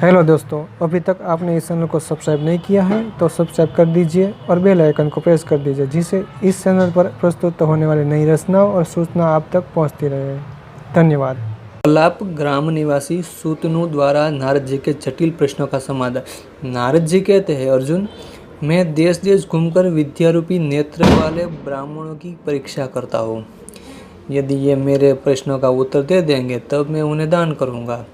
Hello दोस्तों, अभी तक आपने इस चैनल को सब्सक्राइब नहीं किया है तो सब्सक्राइब कर दीजिए और बेल आइकन को प्रेस कर दीजिए, जिससे इस चैनल पर प्रस्तुत होने वाली नई रचनाओं और सूचना आप तक पहुंचती रहे। धन्यवाद। कलाप ग्राम निवासी सूतनु द्वारा नारद जी के जटिल प्रश्नों का समाधान। नारद जी कहते हैं, अर्जुन, मैं देश देश घूमकर विद्यारूपी नेत्र वाले ब्राह्मणों की परीक्षा करता हूँ। यदि ये मेरे प्रश्नों का उत्तर दे देंगे तब मैं उन्हें दान करूँगा।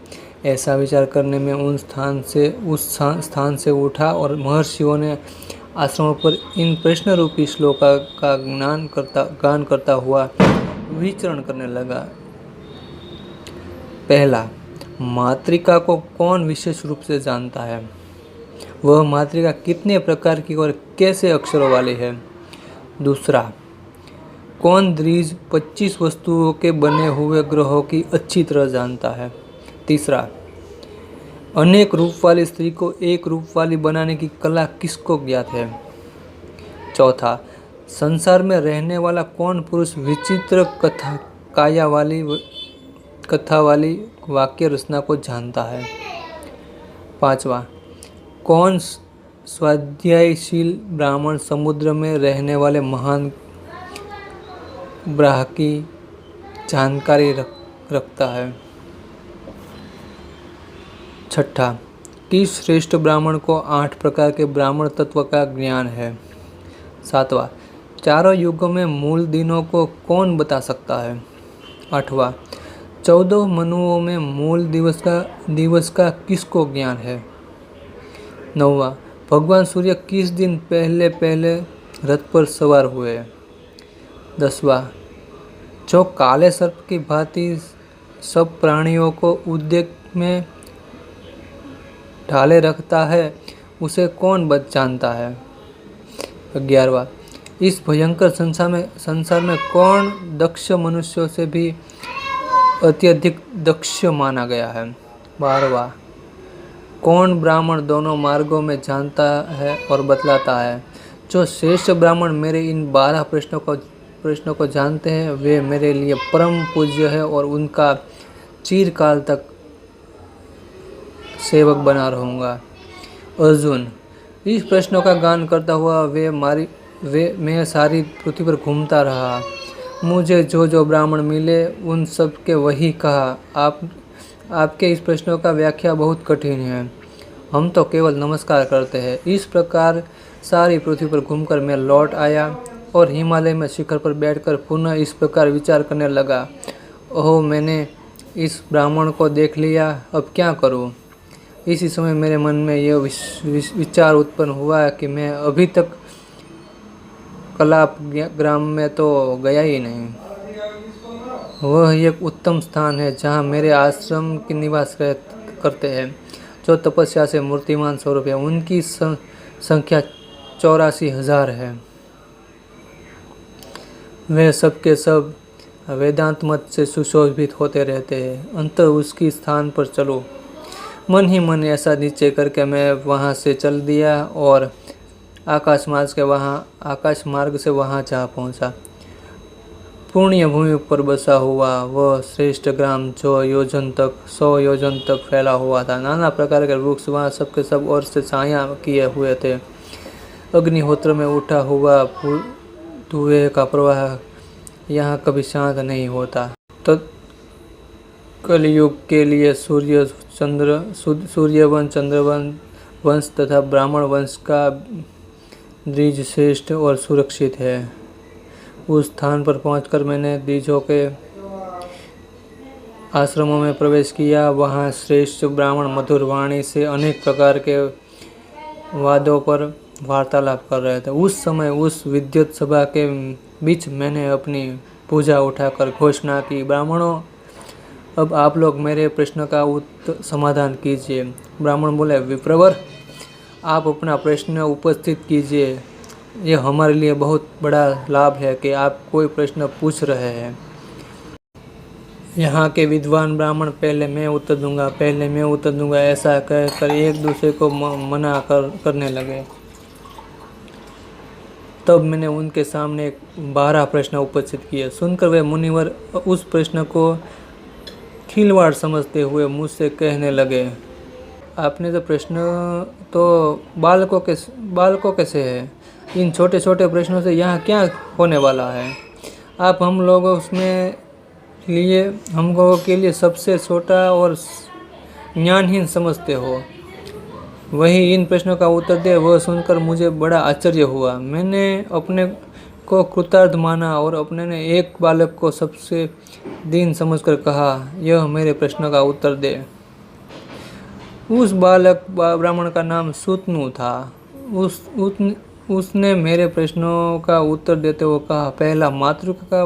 ऐसा विचार करने में उस स्थान से उठा और महर्षियों ने आश्रमों पर इन प्रश्न रूपी श्लोका का गान करता हुआ विचरण करने लगा। पहला, मातृका को कौन विशेष रूप से जानता है? वह मातृका कितने प्रकार की और कैसे अक्षरों वाली है? दूसरा, कौन द्विज 25 वस्तुओं के बने हुए ग्रहों की अच्छी तरह जानता है? तीसरा, अनेक रूप वाली स्त्री को एक रूप वाली बनाने की कला किसको ज्ञात है? चौथा, संसार में रहने वाला कौन पुरुष विचित्र कथा वाली वाक्य रचना को जानता है? पांचवा, कौन स्वाध्यायशील ब्राह्मण समुद्र में रहने वाले महान ग्रह की जानकारी रखता है? छठा, किस श्रेष्ठ ब्राह्मण को 8 प्रकार के ब्राह्मण तत्व का ज्ञान है? सातवां, चारों युगों में मूल दिनों को कौन बता सकता है? आठवां, 14 मनुओं में मूल दिवस का किसको ज्ञान है? नौवां, भगवान सूर्य किस दिन पहले रथ पर सवार हुए? 10वां, जो काले सर्प की भांति सब प्राणियों को उद्योग में ढाले रखता है, उसे कौन जानता है? 11वां, इस भयंकर संसार में कौन दक्ष मनुष्यों से भी अत्यधिक दक्ष माना गया है? 12वां, कौन ब्राह्मण दोनों मार्गों में जानता है और बतलाता है? जो श्रेष्ठ ब्राह्मण मेरे इन 12 प्रश्नों को जानते हैं, वे मेरे लिए परम पूज्य है और उनका चिरकाल तक सेवक बना रहूँगा। अर्जुन, इस प्रश्नों का गान करता हुआ मैं सारी पृथ्वी पर घूमता रहा। मुझे जो ब्राह्मण मिले उन सब के वही कहा, आपके इस प्रश्नों का व्याख्या बहुत कठिन है, हम तो केवल नमस्कार करते हैं। इस प्रकार सारी पृथ्वी पर घूमकर मैं लौट आया और हिमालय में शिखर पर बैठकर पुनः इस प्रकार विचार करने लगा, ओह, मैंने इस ब्राह्मण को देख लिया, अब क्या करूं? इसी समय मेरे मन में यह विचार उत्पन्न हुआ कि मैं अभी तक कलाप ग्राम में तो गया ही नहीं। वह एक उत्तम स्थान है जहाँ मेरे आश्रम के निवास करते हैं, जो तपस्या से मूर्तिमान स्वरूप है। उनकी संख्या 84,000 है। वे सबके सब वेदांत मत से सुशोभित होते रहते हैं। अंत उसकी स्थान पर चलो। मन ही मन ऐसा निश्चय करके मैं वहाँ से चल दिया और आकाश मार्ग से वहाँ जा पहुँचा। पुण्य भूमि पर बसा हुआ वह श्रेष्ठ ग्राम जो 100 योजन तक फैला हुआ था। नाना प्रकार के वृक्ष वहाँ सबके सब ओर से छाया किए हुए थे। अग्निहोत्र में उठा हुआ धुएं का प्रवाह यहाँ कभी शांत नहीं होता। तो कलयुग के लिए सूर्यवंश, चंद्रवंश तथा ब्राह्मण वंश का द्विज श्रेष्ठ और सुरक्षित है। उस स्थान पर पहुंचकर मैंने द्विजों के आश्रमों में प्रवेश किया। वहां श्रेष्ठ ब्राह्मण मधुर वाणी से अनेक प्रकार के वादों पर वार्तालाप कर रहे थे। उस समय उस विद्युत सभा के बीच मैंने अपनी पूजा उठाकर घोषणा की, ब्राह्मणों, अब आप लोग मेरे प्रश्न का समाधान कीजिए। ब्राह्मण बोले, विप्रवर, आप अपना प्रश्न उपस्थित कीजिए। यह हमारे लिए बहुत बड़ा लाभ है कि आप कोई प्रश्न पूछ रहे हैं। यहाँ के विद्वान ब्राह्मण पहले मैं उत्तर दूंगा ऐसा कहकर एक दूसरे को मना करने लगे। तब मैंने उनके सामने 12 प्रश्न उपस्थित किए। सुनकर वे मुनिवर उस प्रश्न को खिलवाड़ समझते हुए मुझसे कहने लगे, आपने तो प्रश्न तो बालकों के से है। इन छोटे छोटे प्रश्नों से यहाँ क्या होने वाला है? आप हम लोगों के लिए सबसे छोटा और ज्ञानहीन समझते हो। वही इन प्रश्नों का उत्तर दे, वह सुनकर मुझे बड़ा आश्चर्य हुआ। मैंने अपने को कृतार्थ माना और अपने ने एक बालक को सबसे दीन समझकर कहा, यह मेरे प्रश्न का उत्तर दे। उस बालक ब्राह्मण का नाम सुतनु था। उसने मेरे प्रश्नों का उत्तर देते हुए कहा, पहला मातृका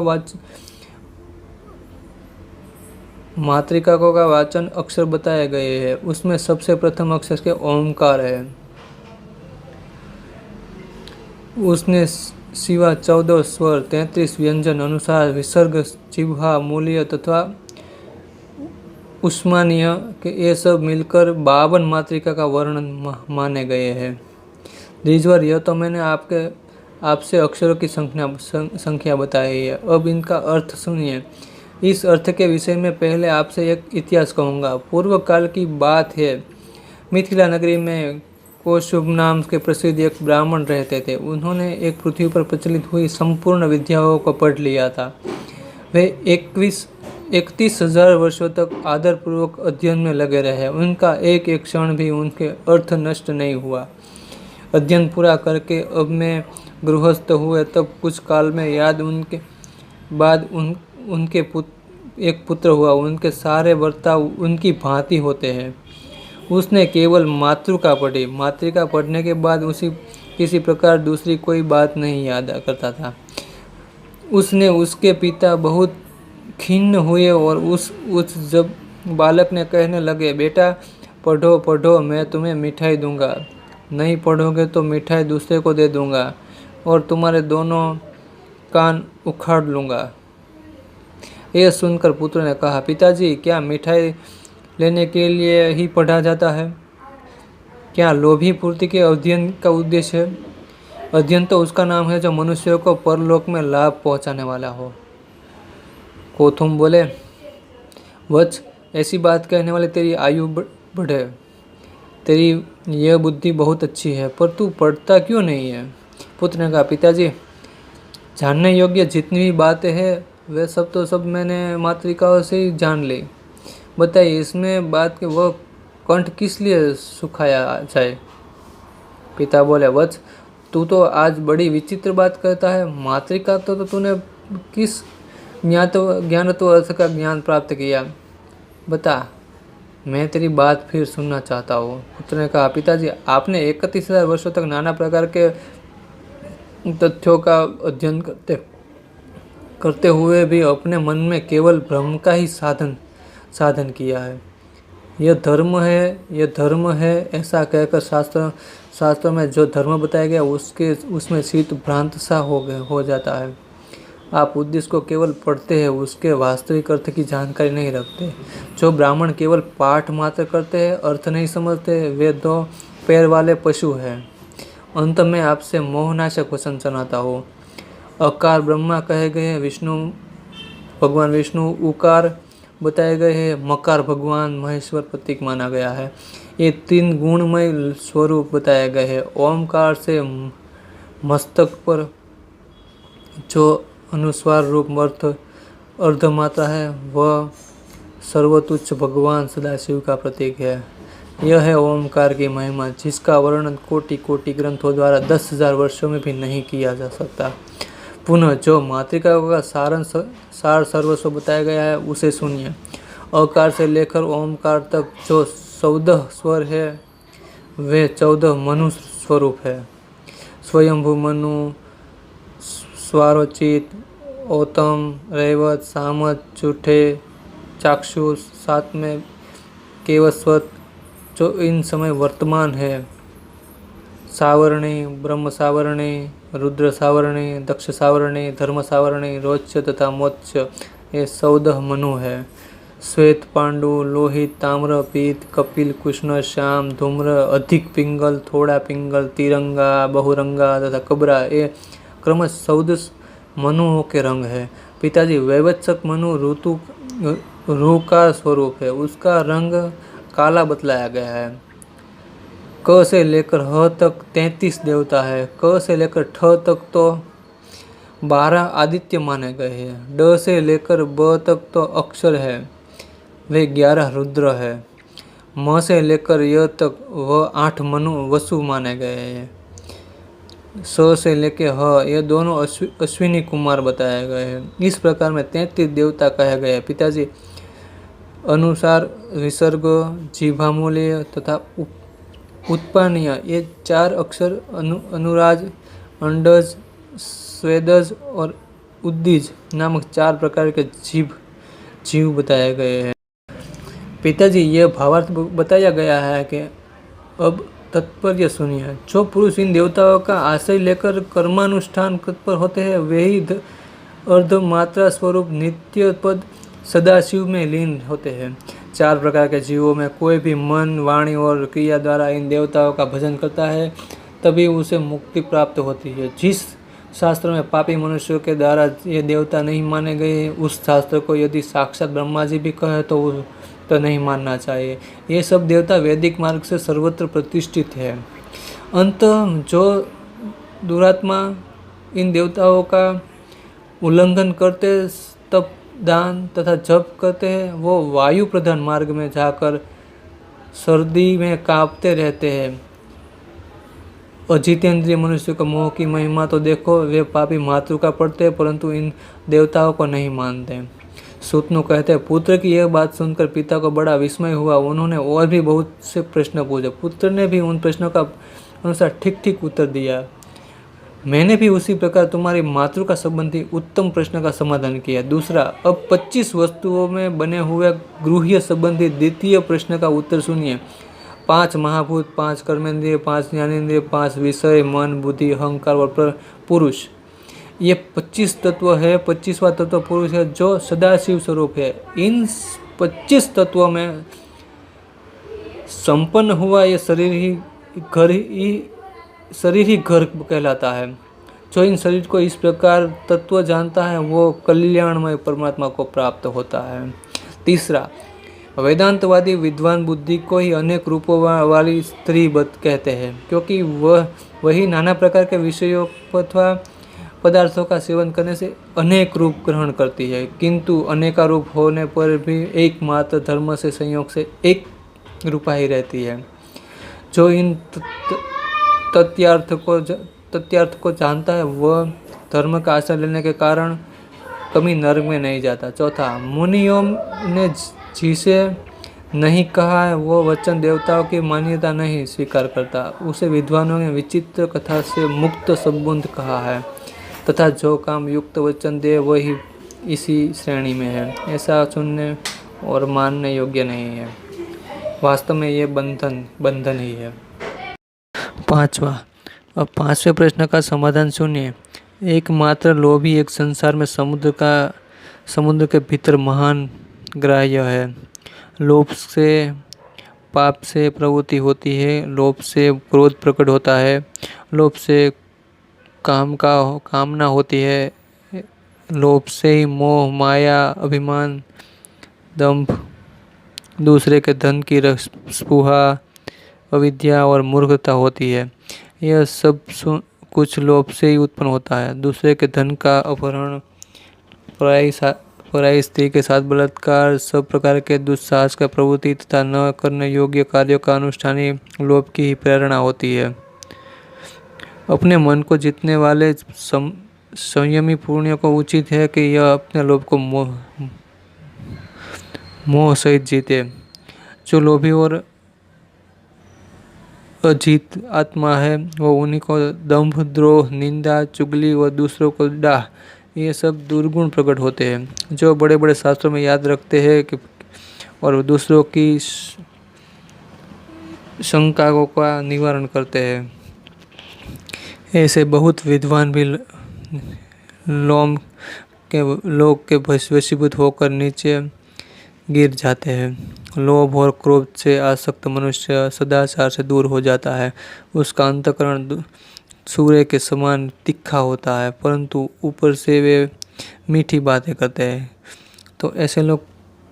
का वाचन अक्षर बताए गए हैं। उसमें सबसे प्रथम अक्षर के ओंकार है। उसने सिवा 14 स्वर 33 व्यंजन अनुसार विसर्ग जिह्वा मूल्य तथा उस्मानीय के ये सब मिलकर 52 मातृका का वर्णन माने गए हैं। द्विजवर, यह तो मैंने आपसे अक्षरों की संख्या बताई है। अब इनका अर्थ सुनिए। इस अर्थ के विषय में पहले आपसे एक इतिहास कहूँगा। पूर्व काल की बात है। मिथिला नगरी में कौशुभ नाम के प्रसिद्ध एक ब्राह्मण रहते थे। उन्होंने एक पृथ्वी पर प्रचलित हुई संपूर्ण विद्याओं को पढ़ लिया था। वे 31,000 वर्षों तक आदरपूर्वक अध्ययन में लगे रहे। उनका एक एक क्षण भी उनके अर्थ नष्ट नहीं हुआ। अध्ययन पूरा करके अब मैं गृहस्थ हुए तब कुछ काल में उनके बाद उनके एक पुत्र हुआ। उनके सारे बर्ताव उनकी भांति होते हैं। उसने केवल मातृका पढ़ी। मातृका पढ़ने के बाद किसी प्रकार दूसरी कोई बात नहीं याद करता था। उसके पिता बहुत खिन्न हुए और जब बालक ने कहने लगे, बेटा पढ़ो पढ़ो, मैं तुम्हें मिठाई दूंगा, नहीं पढ़ोगे तो मिठाई दूसरे को दे दूंगा और तुम्हारे दोनों कान उखाड़ लूँगा। यह सुनकर पुत्र ने कहा, पिताजी, क्या मिठाई लेने के लिए ही पढ़ा जाता है? क्या लोभी पूर्ति के अध्ययन का उद्देश्य है? अध्ययन तो उसका नाम है जो मनुष्यों को परलोक में लाभ पहुंचाने वाला हो। कोथुम बोले, वत्स, ऐसी बात कहने वाले तेरी आयु बढ़े। तेरी यह बुद्धि बहुत अच्छी है, पर तू पढ़ता क्यों नहीं है? पुत्र ने कहा, पिताजी, जानने योग्य जितनी भी बातें हैं वे सब मैंने मातृकाओं से ही जान ली। बताइए, इसमें बात के वह कंठ किस लिए सुखाया जाए? पिता बोले, वत्स, तू तो आज बड़ी विचित्र बात कहता है। मातृका तो तूने किस ज्ञानत्व अर्थ का ज्ञान प्राप्त किया? बता, मैं तेरी बात फिर सुनना चाहता हूँ। पुत्र ने कहा, पिताजी, आपने 31,000 वर्षों तक नाना प्रकार के तथ्यों का अध्ययन करते हुए भी अपने मन में केवल भ्रम का ही साधन किया है। यह धर्म है ऐसा कहकर शास्त्रों में जो धर्म बताया गया उसमें शीत भ्रांत सा हो जाता है। आप उद्देश्य को केवल पढ़ते हैं, उसके वास्तविक अर्थ की जानकारी नहीं रखते। जो ब्राह्मण केवल पाठ मात्र करते हैं, अर्थ नहीं समझते, वे 2 पैर वाले पशु हैं। अंत में आपसे मोहनाशक वचन सुनाता हूँ। अकार ब्रह्मा कहे गए हैं, भगवान विष्णु उकार बताए गए हैं, मकार भगवान महेश्वर प्रतीक माना गया है। ये 3 गुणमय स्वरूप बताए गए हैं। ओमकार से मस्तक पर जो अनुस्वार रूप अर्धमात्रा है वह सर्वोच्च भगवान सदाशिव का प्रतीक है। यह है ओमकार की महिमा, जिसका वर्णन कोटि ग्रंथों द्वारा 10,000 वर्षों में भी नहीं किया जा सकता। पुनः जो मातृका का सार सर्वस्व बताया गया है उसे सुनिए। अकार से लेकर ओमकार तक जो 14 स्वर है वे 14 मनु स्वरूप है। स्वयंभू मनु, स्वारोचित, औतम, रैवत, सामत, चूठे, चाक्षुष, 7 में केवस्वत जो इन समय वर्तमान है, सावरणी, ब्रह्म सावरणी, रुद्र सावरणी, दक्ष सावरणी, धर्म सावरणी, रोच्य तथा मोच्य, ये 14 मनु है। श्वेत, पांडु, लोहित, ताम्र, पीत, कपिल, कृष्ण, श्याम, धूम्र, अधिक पिंगल, थोड़ा पिंगल, तिरंगा, बहुरंगा तथा कबरा, ये क्रमश 14 मनुओं के रंग है। पिताजी, वैवत्सक मनु रूह का स्वरूप है, उसका रंग काला बतलाया गया है। क से लेकर ह तक 33 देवता है। क से लेकर ठ तक तो 12 आदित्य माने गए हैं। ड से लेकर ब तक तो अक्षर है, वे 11 रुद्र है। म से लेकर य तक वह 8 मनु वसु माने गए हैं। स से लेकर ह ये दोनों अश्विनी कुमार बताए गए हैं। इस प्रकार में 33 देवता कहे गए हैं। पिताजी अनुसार विसर्ग, जिह्वामूल्य तथा उत्पानीय ये 4 अक्षर अनुराज, अंडज, स्वेदज और उद्दीज नामक 4 प्रकार के जीव बताए गए हैं। पिताजी ये भावार्थ बताया गया है कि अब तात्पर्य सुनिए। जो पुरुष इन देवताओं का आश्रय लेकर कर्मानुष्ठान तत्पर होते हैं वे ही अर्धमात्रा स्वरूप नित्य पद सदाशिव में लीन होते हैं। 4 प्रकार के जीवों में कोई भी मन, वाणी और क्रिया द्वारा इन देवताओं का भजन करता है तभी उसे मुक्ति प्राप्त होती है। जिस शास्त्र में पापी मनुष्यों के द्वारा ये देवता नहीं माने गए उस शास्त्र को यदि साक्षात ब्रह्मा जी भी कहे तो नहीं मानना चाहिए। ये सब देवता वैदिक मार्ग से सर्वत्र प्रतिष्ठित है। अंततः जो दुरात्मा इन देवताओं का उल्लंघन करते, तप, दान तथा जप करते हैं वो वायु प्रधान मार्ग में जाकर सर्दी में कांपते रहते हैं। अजितेंद्रिय मनुष्य को मोह की महिमा तो देखो, वे पापी मातृका पढ़ते परंतु इन देवताओं को नहीं मानते। सूतनु कहते हैं, पुत्र की यह बात सुनकर पिता को बड़ा विस्मय हुआ। उन्होंने और भी बहुत से प्रश्न पूछे। पुत्र ने भी उन प्रश्नों का अनुसार ठीक ठीक उत्तर दिया। मैंने भी उसी प्रकार तुम्हारी मातृका संबंधी उत्तम प्रश्न का समाधान किया। दूसरा, अब 25 वस्तुओं में बने हुए गृह्य संबंधी द्वितीय प्रश्न का उत्तर सुनिए। 5 महाभूत, 5 कर्मेंद्रिय, 5 ज्ञानेंद्रिय, 5 विषय, मन, बुद्धि, अहंकार और पुरुष, ये 25 तत्व है। 25वां तत्व पुरुष है जो सदाशिव स्वरूप है। इन 25 तत्वों में संपन्न हुआ ये शरीर ही घर कहलाता है। जो इन शरीर को इस प्रकार तत्व जानता है वो कल्याणमय परमात्मा को प्राप्त होता है। तीसरा, वेदांतवादी विद्वान बुद्धि को ही अनेक रूपों वाली स्त्री कहते हैं, क्योंकि वही नाना प्रकार के विषयों अथवा पदार्थों का सेवन करने से अनेक रूप ग्रहण करती है, किंतु अनेका रूप होने पर भी एकमात्र धर्म से संयोग से एक रूपा ही रहती है। जो इन तथ्यार्थ को जानता है वह धर्म का आश्रय लेने के कारण कभी नरक में नहीं जाता। चौथा, मुनियों ने जिसे नहीं कहा है वो वचन देवताओं की मान्यता नहीं स्वीकार करता, उसे विद्वानों ने विचित्र कथा से मुक्त संबंध कहा है, तथा जो काम युक्त वचन दे वही इसी श्रेणी में है। ऐसा सुनने और मानने योग्य नहीं है। वास्तव में ये बंधन ही है। पांचवा, अब 5वें प्रश्न का समाधान सुनिए। एकमात्र लोभी एक संसार में समुद्र के भीतर महान ग्राह्य है। लोभ से पाप से प्रवृत्ति होती है, लोभ से क्रोध प्रकट होता है, लोभ से कामना होती है, लोभ से ही मोह, माया, अभिमान, दंभ, दूसरे के धन की स्पृहा, अविद्या और मूर्खता होती है। यह सब कुछ लोभ से ही उत्पन्न होता है। दूसरे के धन का अपहरण, पराई स्त्री के साथ बलात्कार, सब प्रकार के दुस्साहस का प्रवृत्ति तथा न करने योग्य कार्यों का अनुष्ठान ही लोभ की ही प्रेरणा होती है। अपने मन को जीतने वाले संयमी पुण्य को उचित है कि यह अपने लोभ को मोह सहित जीते। जो लोभी और अजीत आत्मा है वो उन्हीं को दंभ, द्रोह, निंदा, चुगली व दूसरों को डाह, ये सब दुर्गुण प्रकट होते हैं। जो बड़े बड़े शास्त्रों में याद रखते हैं कि और दूसरों की शंकाओं का निवारण करते हैं, ऐसे बहुत विद्वान भी लोग के वशीभूत होकर नीचे गिर जाते हैं। लोभ और क्रोध से आसक्त मनुष्य सदाचार से दूर हो जाता है। उसका अंतःकरण सूर्य के समान तीखा होता है, परंतु ऊपर से वे मीठी बातें करते हैं। तो ऐसे लोग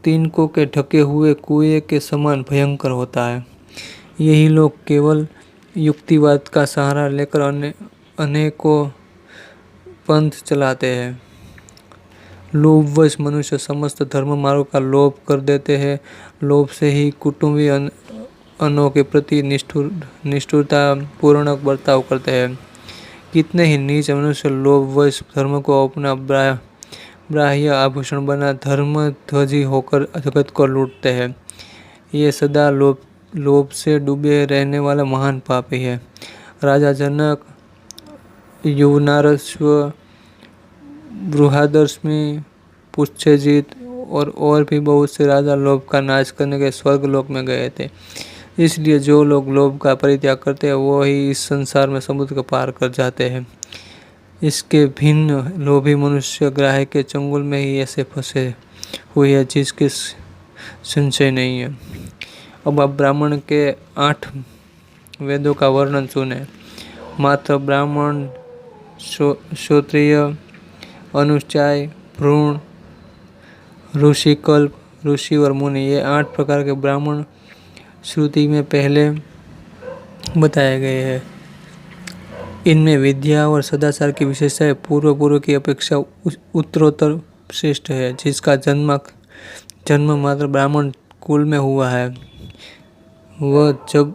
तिनकों के ढके हुए कुएं के समान भयंकर होता है। यही लोग केवल युक्तिवाद का सहारा लेकर अनेकों पंथ चलाते हैं। लोभवश मनुष्य समस्त धर्म मार्गों का लोभ कर देते हैं। लोभ से ही कुटुंबी अनों के प्रति निष्ठुरता पूर्णक बर्ताव करते हैं। कितने ही नीच मनुष्य लोभवश धर्म को अपना बाह्य आभूषण बना धर्म ध्वजी होकर जगत को लूटते हैं। ये सदा लोभ से डूबे रहने वाला महान पापी है। राजा जनक, युवनारश्व, बृहदर्शि, पुच्छजित और भी बहुत से राजा लोभ का नाश करने के स्वर्ग लोक में गए थे। इसलिए जो लोग लोभ का परित्याग करते हैं वो ही इस संसार में समुद्र को पार कर जाते हैं। इसके भिन्न लोभी मनुष्य ग्राह के चंगुल में ही ऐसे फंसे हुए हैं जिसके संशय नहीं है। अब आप ब्राह्मण के 8 वेदों का वर्णन सुने। मात्र ब्राह्मण, श्रोत्रिय, अनुष्चाय, भ्रूण, ऋषिकल्प, ऋषि और मुनि, ये 8 प्रकार के ब्राह्मण श्रुति में पहले बताए गए हैं। इनमें विद्या और सदाचार की विशेषताएं पूर्व की अपेक्षा उत्तरोत्तर श्रेष्ठ है। जिसका जन्म मात्र ब्राह्मण कुल में हुआ है वह जब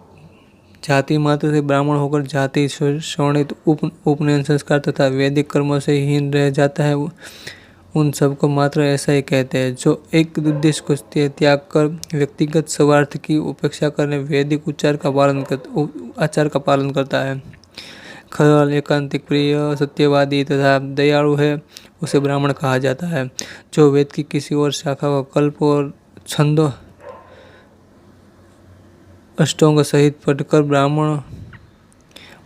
जाति मात्र से ब्राह्मण होकर जाति शोणित उपनयन संस्कार तथा वैदिक कर्मों से हीन रह जाता है उन सबको मात्र ऐसा ही कहते हैं। जो एक उद्देश्य को त्याग कर व्यक्तिगत स्वार्थ की उपेक्षा करने वैदिक आचार का पालन करता है, खरल, एकांतिक, प्रिय, सत्यवादी तथा दयालु है, उसे ब्राह्मण कहा जाता है। जो वेद की किसी और शाखा को कल्प और छंदों अष्टांग सहित पढ़कर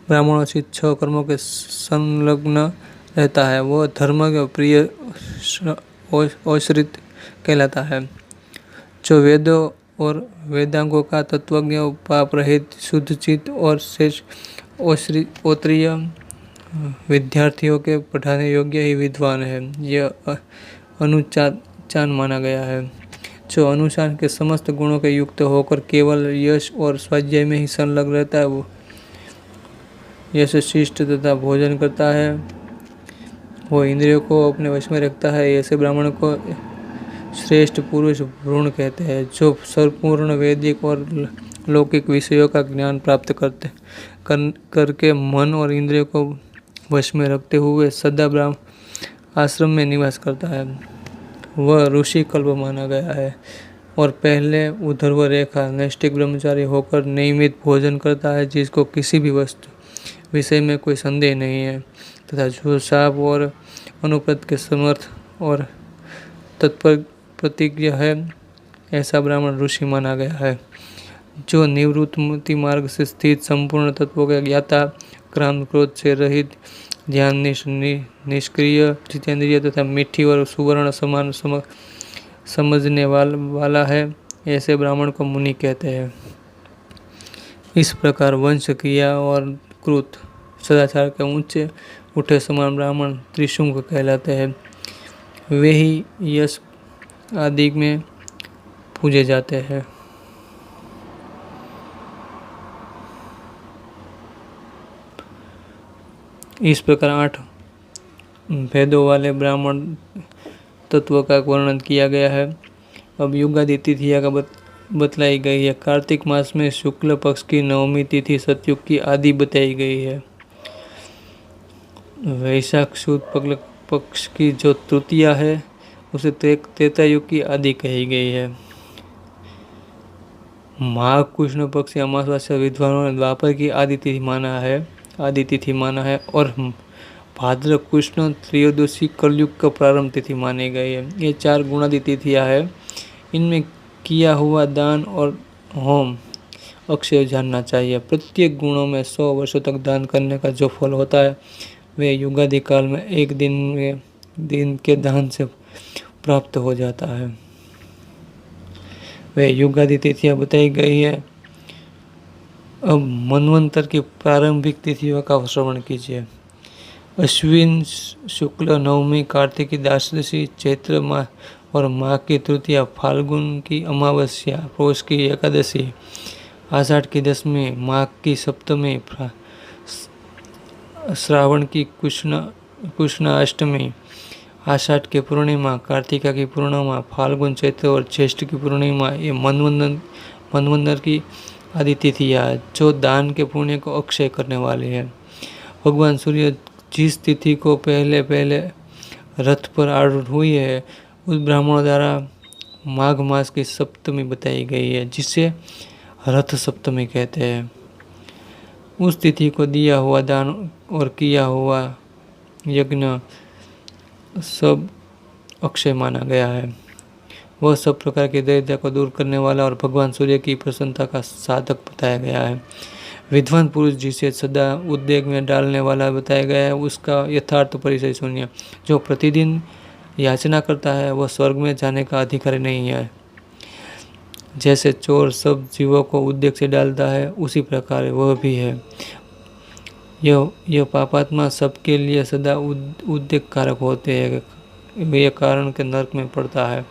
ब्राह्मणोचित 6 कर्मों के संलग्न रहता है वह धर्म के प्रिय आश्रित कहलाता है। जो वेदों और वेदांगों का तत्वज्ञ, पाप रहित, शुद्धचित और श्रेष्ठ ओत्रीय विद्यार्थियों के पढ़ाने योग्य ही विद्वान है, यह अनुचान माना गया है। जो अनुशासन के समस्त गुणों के युक्त होकर केवल यश और स्वाध्याय में ही संलग्न रहता है वो यश शिष्ट तथा भोजन करता है, वो इंद्रियों को अपने वश में रखता है। ऐसे ब्राह्मण को श्रेष्ठ पुरुष भ्रूण कहते हैं। जो संपूर्ण वैदिक और लौकिक विषयों का ज्ञान प्राप्त करके मन और इंद्रियों को वश में रखते हुए सदा ब्राह्मण आश्रम में निवास करता है वह ऋषि कल्प माना गया है। और पहले ऊर्ध्व रेखा नैष्ठिक ब्रह्मचारी होकर नियमित भोजन करता है जिसको किसी भी वस्तु विषय में कोई संदेह नहीं है तथा जो साप और अनुप्रत के समर्थ और तत्पर प्रतिज्ञ है ऐसा ब्राह्मण ऋषि माना गया है। जो निवृत्ति मार्ग से स्थित संपूर्ण तत्वों के ज्ञाता, क्रांत क्रोध से रहित, ध्यान निष्क्रिय, जितेंद्रिय तथा मीठी और सुवर्ण समान समझने वाला है, ऐसे ब्राह्मण को मुनि कहते हैं। इस प्रकार वंश, क्रिया और कृत सदाचार के ऊंचे उठे समान ब्राह्मण त्रिशुंग कहलाते हैं। वे ही यश आदि में पूजे जाते हैं। इस प्रकार 8 भेदों वाले ब्राह्मण तत्व का वर्णन किया गया है। अब युगादि तिथियां का बतलाई गई है। कार्तिक मास में शुक्ल पक्ष की नवमी तिथि सतयुग की आदि बताई गई है। वैशाख शुद्ध पक्ष की जो तृतीया है उसे त्रेता युग की आदि कही गई है। माघ कृष्ण पक्ष अमावस्या विद्वानों ने द्वापर की आदि तिथि माना है और भाद्र कृष्ण त्रयोदशी कलयुग का प्रारंभ तिथि मानी गई है। ये 4 गुणादि तिथियां है। इनमें किया हुआ दान और होम अक्षय जानना चाहिए। प्रत्येक गुणों में 100 वर्षों तक दान करने का जो फल होता है वे युगादि काल में एक दिन के दान से प्राप्त हो जाता है। वे युगादि तिथियां बताई गई है। अब मनवंतर की प्रारंभिक तिथियों का श्रवण कीजिए। अश्विन शुक्ल नवमी, कार्तिक की द्वादशी, चैत्र माह और माघ की तृतीया, फाल्गुन की अमावस्या, पौष की एकादशी, आषाढ़ की दशमी, माघ की सप्तमी, श्रावण की कृष्ण अष्टमी, आषाढ़ की पूर्णिमा, कार्तिका की पूर्णिमा, फाल्गुन चैत्र और ज्येष्ठ की पूर्णिमा ये मनवंतर की आदि तिथियाँ जो दान के पुण्य को अक्षय करने वाली है। भगवान सूर्य जिस तिथि को पहले रथ पर आरूढ़ हुई है उस ब्राह्मणों द्वारा माघ मास की सप्तमी बताई गई है, जिसे रथ सप्तमी कहते हैं। उस तिथि को दिया हुआ दान और किया हुआ यज्ञ सब अक्षय माना गया है। वह सब प्रकार की दरिद्रता को दूर करने वाला और भगवान सूर्य की प्रसन्नता का साधक बताया गया है। विद्वान पुरुष जिसे सदा उद्वेग में डालने वाला बताया गया है, उसका यथार्थ परिचय सुनिए। जो प्रतिदिन याचना करता है वह स्वर्ग में जाने का अधिकारी नहीं है। जैसे चोर सब जीवों को उद्वेग से डालता है, उसी प्रकार वह भी है। यह पापात्मा सबके लिए सदा उद्वेग कारक होते हैं, वे कारण के नरक में पड़ता है।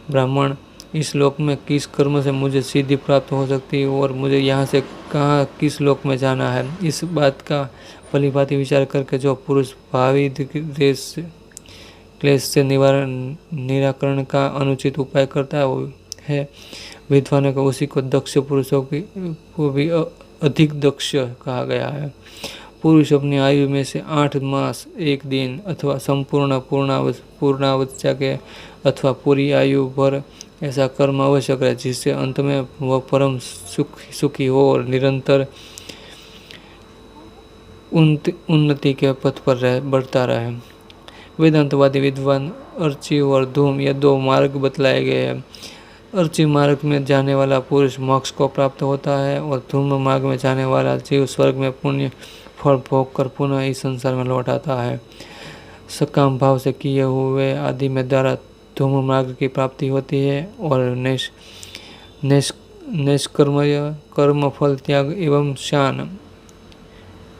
ब्राह्मण, इस लोक में किस कर्म से मुझे सिद्धि प्राप्त हो सकती है और मुझे यहाँ से कहाँ किस लोक में जाना है, इस बात का भलीभांति विचार करके जो पुरुष भावी क्लेश से निराकरण का अनुचित उपाय करता है विद्वानों को उसी को दक्ष पुरुषों को भी अधिक दक्ष कहा गया है। पुरुष अपनी आयु में से 8 मास 1 दिन अथवा संपूर्ण पूर्णावस्था के अथवा पूरी आयु भर ऐसा कर्म अवश्य करे, जिससे अंत में वह परम सुखी हो और निरंतर उन्नति के पथ पर बढ़ता रहे। वेदांतवादी विद्वान अर्ची और धूम ये 2 मार्ग बतलाए गए हैं। अर्ची मार्ग में जाने वाला पुरुष मोक्ष को प्राप्त होता है और धूम मार्ग में जाने वाला जीव स्वर्ग में पुण्य फल भोग कर पुनः इस संसार में लौट आता है। सकाम भाव से किए हुए आदि में द्वारा धूम मार्ग की प्राप्ति होती है और निष्कर्मय कर्म फल त्याग एवं शान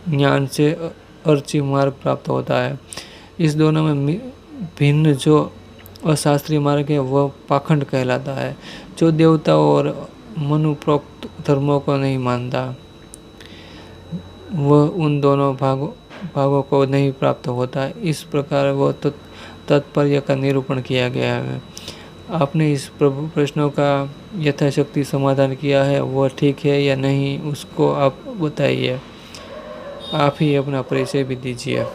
ज्ञान से अर्ची मार्ग प्राप्त होता है। इस दोनों में भिन्न जो अशास्त्रीय मार्ग है वह पाखंड कहलाता है, जो देवताओं और मनुप्रोक्त धर्मों को नहीं मानता वह उन दोनों भागों को नहीं प्राप्त होता। इस प्रकार वह तात्पर्य का निरूपण किया गया है। आपने इस प्रश्नों का यथाशक्ति समाधान किया है, वह ठीक है या नहीं उसको आप बताइए। आप ही अपना परिचय भी दीजिए।